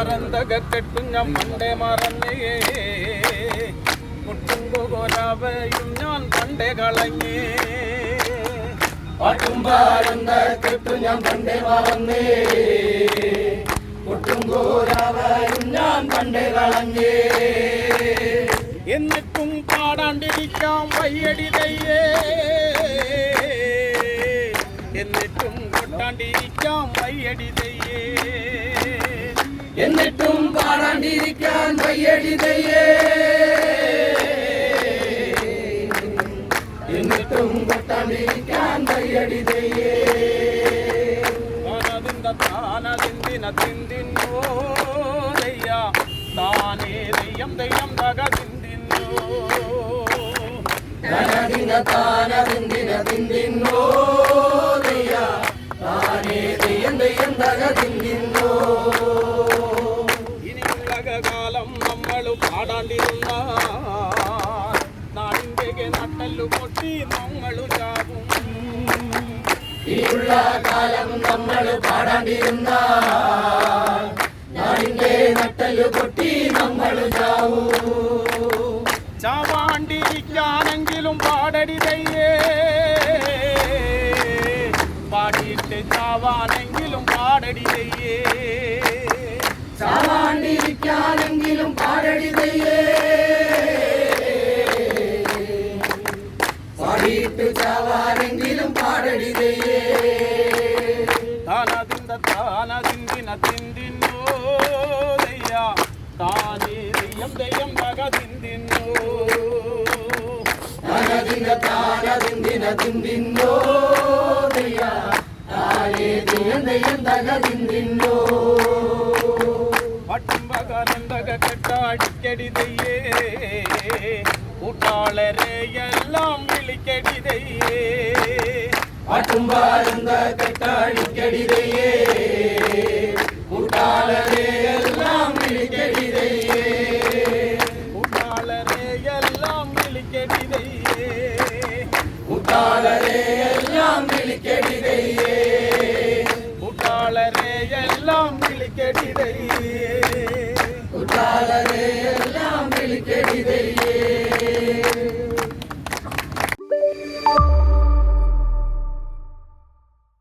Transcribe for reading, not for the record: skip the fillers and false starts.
പാരന്തകെട്ടും ഞാൻ പണ്ടേ മറന്നേ മുട്ടുംപോരാവയും ഞാൻ പണ്ടേ കളഞ്ഞേ പാട്ടും പാരന്തകെട്ടും ഞാൻ പണ്ടേ മറന്നേ മുട്ടുംപോരാവയും ഞാൻ പണ്ടേ കളഞ്ഞേ എന്നിട്ടും പാടാണ്ടിരിക്കാം വയ്യടി തയ്യേ എന്നിട്ടും കൊട്ടാണ്ടിരിക്കാം വയ്യടി തയ്യേ എന്നിട്ടും പാടാണ്ടിരിക്കാൻ വയ്യടി തയ്യേ എന്നിട്ടും കൊട്ടാണ്ടിരിക്കാൻ വയ്യടി തയ്യേ താനതിന്തിന തിന്തിന്നോ ദയ്യ താനേ ദയ്യം ദയ്യം തക തിന്തിന്നോ താനതിന്തിന തിന്തിന്നോ ദയ്യ താനേ ദയ്യം ദയ്യം തക തിന്തിന്നോ കാലം നമ്മൾ പാടാണ്ടിരുന്ന നാടിൻ്റെ നട്ടല്ലു പൊട്ടി നമ്മൾ ചാവും ഈയുള്ള കാലം നമ്മൾ പാടാണ്ടിരുന്ന നാടിൻ്റെ നട്ടല്ലു പൊട്ടി നമ്മൾ ചാവും ചാവാണ്ടിരിക്കാനെങ്കിലും പാടടി തയ്യേ പാടിയിട്ട് ചാവാനെങ്കിലും പാടടി തയ്യേ ചാവാണ്ടിരിക്കാനെങ്കിലും പാടടി തയ്യേ പാടിയിട്ട് ചാവാനെങ്കിലും പാടടി തയ്യേ താനതിന്തിന തിന്തിന്നോ ദയ്യ താനേ ദയ്യം ദയ്യം തക തിന്തിന്നോ താനതിന്തിന തിന്തിന്നോ ദയ്യ താനേ ദയ്യം ദയ്യം തക തിന്തിന്നോ പട്ടുംപകരന്തക കെട്ടടിക്കടി തയ്യേ കൂട്ടാളരെ എല്ലാം വിളിക്കടി തയ്യേ പാട്ടുംപാരന്ത കെട്ടടിക്കടി തയ്യേ കൂട്ടാളരെ എല്ലാം വിളിക്കടി തയ്യേ കൂട്ടാളരെ എല്ലാം വിളിക്കടി തയ്യേ കൂട്ടാളരെ എല്ലാം വിളിക്കടി തയ്യേ കൂട്ടാളരെ എല്ലാം വിളിക്കടി തയ്യേ